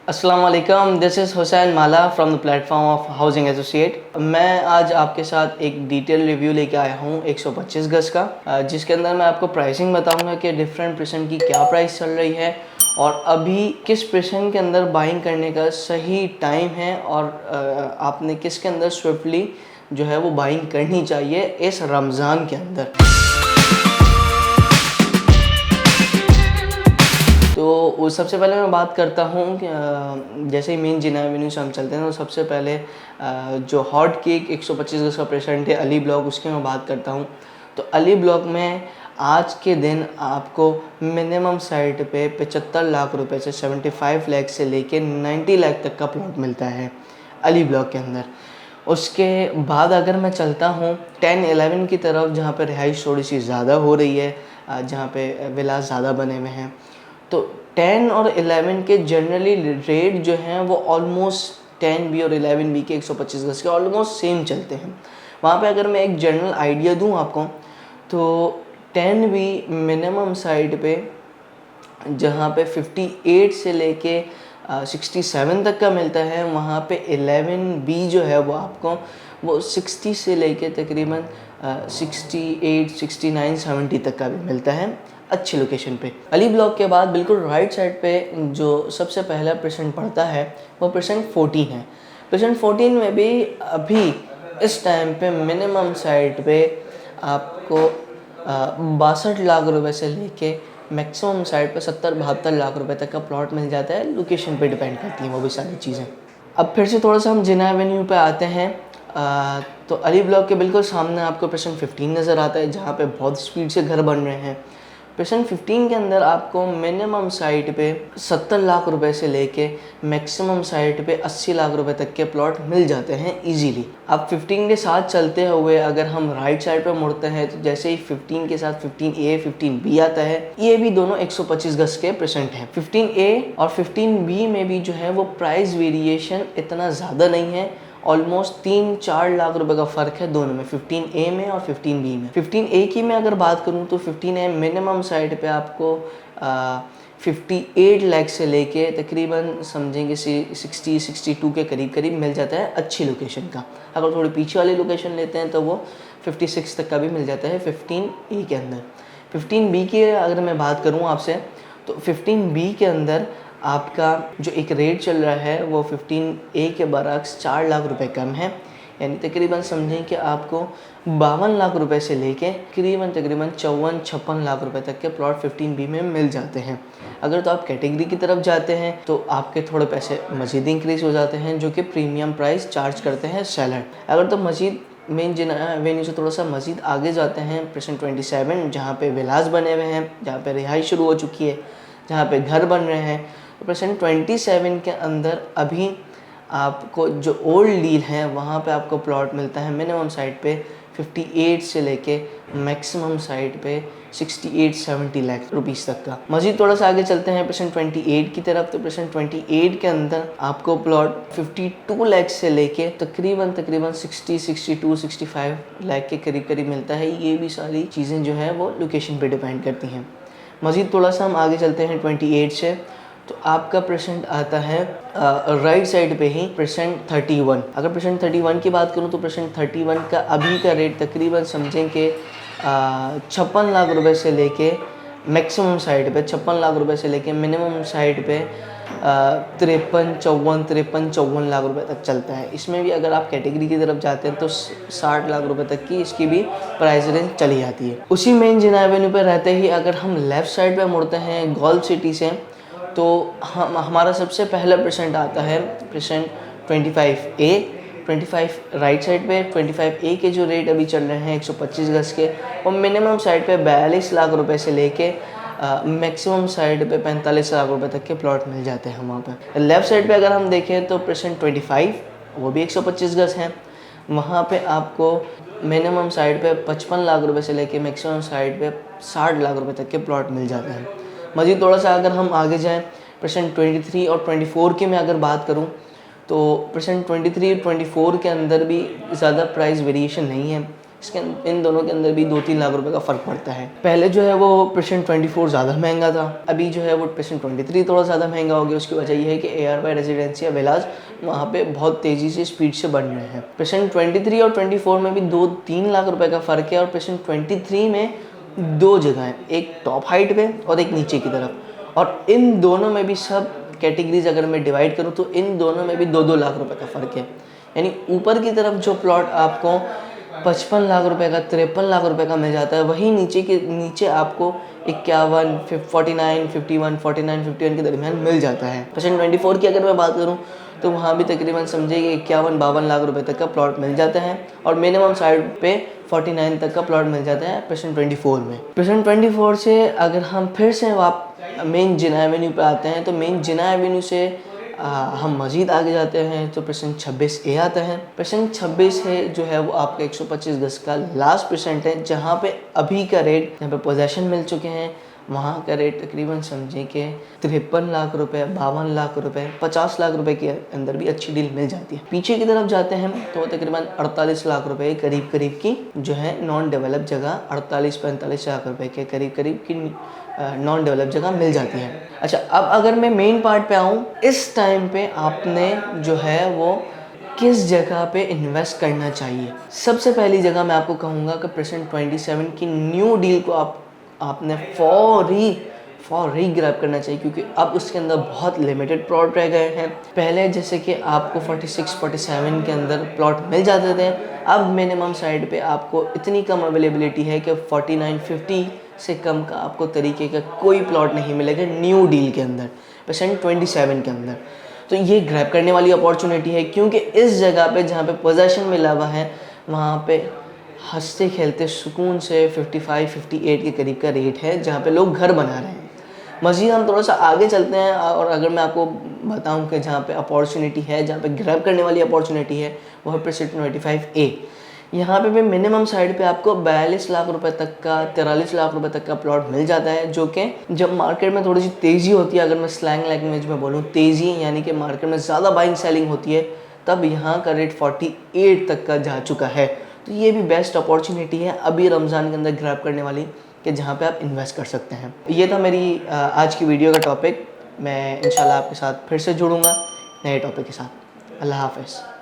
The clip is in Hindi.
अस्सलाम वालेकुम, this is Hussain Mala from the platform of housing associate. मैं आज आपके साथ एक डिटेल रिव्यू लेके आया हूँ 125 गज़ का, जिसके अंदर मैं आपको प्राइसिंग बताऊँगा कि डिफरेंट पर्सेंट की क्या प्राइस चल रही है और अभी किस पर्सेंट के अंदर बाइंग करने का सही टाइम है और आपने किसके अंदर स्विफ्टली जो है वो बाइंग करनी चाहिए इस रमज़ान के अंदर। तो सबसे पहले मैं बात करता हूँ कि जैसे ही मेन जिना एवेन्यू से हम चलते हैं तो सबसे पहले जो हॉट केक 125 गज का पेशेंट है अली ब्लॉक, उसकी मैं बात करता हूँ। तो अली ब्लॉक में आज के दिन आपको मिनिमम साइट पे 75 लाख रुपए से 75 लाख से लेके 90 लाख तक का प्लॉट मिलता है अली ब्लॉक के अंदर। उसके बाद अगर मैं चलता हूँ 10-11 की तरफ, जहाँ पे रिहाइश थोड़ी सी ज़्यादा हो रही है, जहाँ पे विलास ज़्यादा बने हुए हैं, तो 10 और 11 के जनरली रेट जो हैं वो ऑलमोस्ट 10 बी और 11 बी के 125 गज के ऑलमोस्ट सेम चलते हैं। वहाँ पे अगर मैं एक जनरल आइडिया दूँ आपको, तो 10 बी मिनिमम साइड पे जहाँ पे 58 से लेके 67 तक का मिलता है, वहाँ पे 11 बी जो है वो आपको वो 60 से लेके तकरीबन 68, 69, 70 तक का भी मिलता है अच्छी लोकेशन पे। अली ब्लॉक के बाद बिल्कुल राइट साइड पे जो सबसे पहला परसेंट पड़ता है वो परसेंट 14 है। परसेंट 14 में भी अभी इस टाइम पे मिनिमम साइड पे आपको 62 लाख रुपए से लेके मैक्सिमम साइड पे 70-72 लाख रुपए तक का प्लॉट मिल जाता है। लोकेशन पे डिपेंड करती हैं वो भी सारी चीज़ें। अब फिर से थोड़ा सा हम जिना एवेन्यू पे आते हैं। तो अली ब्लॉक के बिल्कुल सामने आपको परसेंट 15 नज़र आता है, जहाँ पे बहुत स्पीड से घर बन रहे हैं। परसेंट 15 के अंदर आपको मिनिमम साइट पे 70 लाख रुपए से लेके मैक्सिमम साइट पे 80 लाख रुपए तक के प्लॉट मिल जाते हैं इजीली। अब 15 के साथ चलते हुए अगर हम राइट साइड पे मुड़ते हैं तो जैसे ही 15 के साथ 15A 15B आता है, ये भी दोनों 125 गज के परसेंट हैं। 15A और 15B में भी जो है वो प्राइस वेरिएशन इतना ज़्यादा नहीं है, ऑलमोस्ट 3-4 लाख रुपए का फ़र्क है दोनों में, 15A में और 15B में। 15A की मैं अगर बात करूं तो 15A मिनिमम साइड पे आपको 58 लाख से लेके तकरीबन समझेंगे 60-62 के करीब करीब मिल जाता है अच्छी लोकेशन का। अगर थोड़ी पीछे वाली लोकेशन लेते हैं तो वो 56 तक का भी मिल जाता है 15A के अंदर। 15B की अगर मैं बात करूँ आपसे, तो 15B के अंदर आपका जो एक रेट चल रहा है वो 15A के बरक्स 4 लाख रुपए कम है, यानी तकरीबन समझें कि आपको 52 लाख रुपए से लेके तकरीबन 54-56 लाख रुपए तक के प्लॉट 15B में मिल जाते हैं। अगर तो आप कैटेगरी की तरफ जाते हैं तो आपके थोड़े पैसे मज़ीद इंक्रीज़ हो जाते हैं, जो कि प्रीमियम प्राइस चार्ज करते हैं सेलर। अगर तो मज़ीद मेन जिना एवेन्यू से थोड़ा सा मज़ीद आगे जाते हैं, परसेंट 27 जहाँ पे विलास बने हुए हैं, जहाँ पे रिहाइश शुरू हो चुकी है, जहाँ पे घर बन रहे हैं, तो परसेंट 27 के अंदर अभी आपको जो ओल्ड डील है वहाँ पे आपको प्लॉट मिलता है मिनिमम साइड पे 58 से लेके मैक्सिमम साइड पे 68-70 लाख रुपीस तक का। मज़ीद थोड़ा सा आगे चलते हैं परसेंट 28 की तरफ, तो परसेंट 28 के अंदर आपको प्लॉट 52 लाख से लेके तकरीबन 60-62-65 लाख के करीब करीब मिलता है। ये भी सारी चीज़ें जो है वो लोकेशन पे डिपेंड करती हैं। मज़ीद थोड़ा सा हम आगे चलते हैं 28 से, तो आपका परसेंट आता है राइट साइड पे ही परसेंट 31। अगर परसेंट 31 की बात करूँ तो परसेंट 31 का अभी का रेट तकरीबन समझें कि 56 लाख रुपए से लेके मैक्सिमम साइड पे 56 लाख रुपए से लेके मिनिमम साइड पे 53-54 लाख रुपए तक चलता है। इसमें भी अगर आप कैटेगरी की तरफ जाते हैं तो 60 लाख रुपए तक की इसकी भी प्राइस रेंज चली जाती है। उसी मेन जिना एवेन्यू पे रहते ही अगर हम लेफ़्ट साइड पे मुड़ते हैं गोल्फ सिटी से, तो हमारा सबसे पहला परसेंट आता है परसेंट 25A। 25 राइट साइड पे 25A के जो रेट अभी चल रहे हैं 125 गज के, वो मिनिमम साइड पे 42 लाख रुपए से लेके मैक्सिमम साइड पे 45 लाख रुपए तक के प्लॉट मिल जाते हैं वहाँ पे। लेफ़्ट साइड पे अगर हम देखें तो परसेंट 25 वो भी 125 गज हैं, वहाँ पे आपको मिनिमम साइड पे 55 लाख रुपए से लेके मैक्सिमम साइड पे 60 लाख रुपए तक के प्लॉट मिल जाते हैं। मज़ीद थोड़ा सा अगर हम आगे जाएं परसेंट 23 और 24 की मैं अगर बात करूं, तो परसेंट 23 और 24 के अंदर भी ज़्यादा प्राइस वेरिएशन नहीं है। इसके इन दोनों के अंदर भी 2-3 लाख रुपए का फ़र्क पड़ता है। पहले जो है वो प्रेसेंट 24 ज़्यादा महंगा था, अभी जो है वो प्रेसेंट 23 थोड़ा ज़्यादा महंगा हो गया। उसकी वजह ये है कि ARY रेजिडेंसी विलाज वहाँ पे बहुत तेज़ी से स्पीड से बन रहे हैं। प्रेसेंट 23 और 24 में भी 2-3 लाख रुपए का फ़र्क है और प्रेसेंट 23 में 2 जगह हैं, एक टॉप हाइट पे और एक नीचे की तरफ, और इन दोनों में भी सब कैटेगरीज अगर मैं डिवाइड करूँ तो इन दोनों में भी 2-2 लाख रुपए का फ़र्क है। यानी ऊपर की तरफ जो प्लॉट आपको 55 लाख रुपए का, 53 लाख रुपए का मिल जाता है, वही नीचे आपको 51, 49, 51, 49, 51 के दरमियान मिल जाता है। प्रेसेंट 24 की अगर मैं बात करूँ तो वहाँ भी तकरीबन समझिए 51-52 लाख रुपए तक का प्लॉट मिल जाता है और मिनिमम साइड पे 49 तक का प्लॉट मिल जाता है प्रेसेंट 24 में। प्रेसेंट 24 से अगर हम फिर से मेन जिना एवेन्यू पे आते हैं तो मेन जिना एवेन्यू से हम मज़ीद आगे जाते हैं तो प्रेसेंट 26A आता है। प्रेसेंट 26 है जो है वो आपका 125 गज का लास्ट प्रेसेंट है, जहाँ पे अभी का रेट, जहाँ पे पोजेशन मिल चुके हैं, वहाँ का रेट तकरीबन समझें कि 53 लाख रुपए, 52 लाख रुपए, 50 लाख रुपए के अंदर भी अच्छी डील मिल जाती है। पीछे की तरफ जाते हैं तो तकरीबन 48 लाख रुपए करीब की जो है नॉन डेवलप जगह, 48-45 लाख रुपए के करीब की नॉन डेवलप जगह मिल जाती है। अच्छा, अब अगर मैं मेन पार्ट पे आऊँ, इस टाइम पे आपने जो है वो किस जगह पे इन्वेस्ट करना चाहिए। सबसे पहली जगह मैं आपको कहूँगा कि प्रेसेंट 27 की न्यू डील को आपने फौरी ग्रैब करना चाहिए, क्योंकि अब उसके अंदर बहुत लिमिटेड प्लॉट रह गए हैं। पहले जैसे कि आपको 46-47 के अंदर प्लॉट मिल जाते थे, अब मिनिमम साइड पे आपको इतनी कम अवेलेबिलिटी है कि 49-50 से कम का आपको तरीके का कोई प्लॉट नहीं मिलेगा न्यू डील के अंदर, प्रेसेंट 27 के अंदर। तो ये ग्रैब करने वाली अपॉर्चुनिटी है, क्योंकि इस जगह पे जहाँ पे पोजेशन मिला हुआ है वहाँ पे हंसते खेलते सुकून से 55-58 के करीब का रेट है, जहाँ पे लोग घर बना रहे हैं। मज़ीद हम थोड़ा सा आगे चलते हैं और अगर मैं आपको बताऊं कि जहाँ पे अपॉर्चुनिटी है, जहाँ पे ग्रैब करने वाली अपॉर्चुनिटी है, वो है प्रेसेंट 25A। यहाँ पे भी मिनिमम साइड पे आपको 42 लाख रुपए तक का, 43 लाख रुपए तक का प्लॉट मिल जाता है, जो कि जब मार्केट में थोड़ी सी तेज़ी होती है, अगर मैं स्लैंग लैंग्वेज में बोलूँ तेज़ी, यानी कि मार्केट में ज़्यादा बाइंग सेलिंग होती है, तब यहाँ का रेट 48 तक का जा चुका है। तो ये भी बेस्ट अपॉर्चुनिटी है अभी रमज़ान के अंदर ग्रैब करने वाली, कि जहाँ पे आप इन्वेस्ट कर सकते हैं। ये था मेरी आज की वीडियो का टॉपिक। मैं इंशाल्लाह आपके साथ फिर से जुड़ूंगा नए टॉपिक के साथ। अल्लाह हाफ़िज़।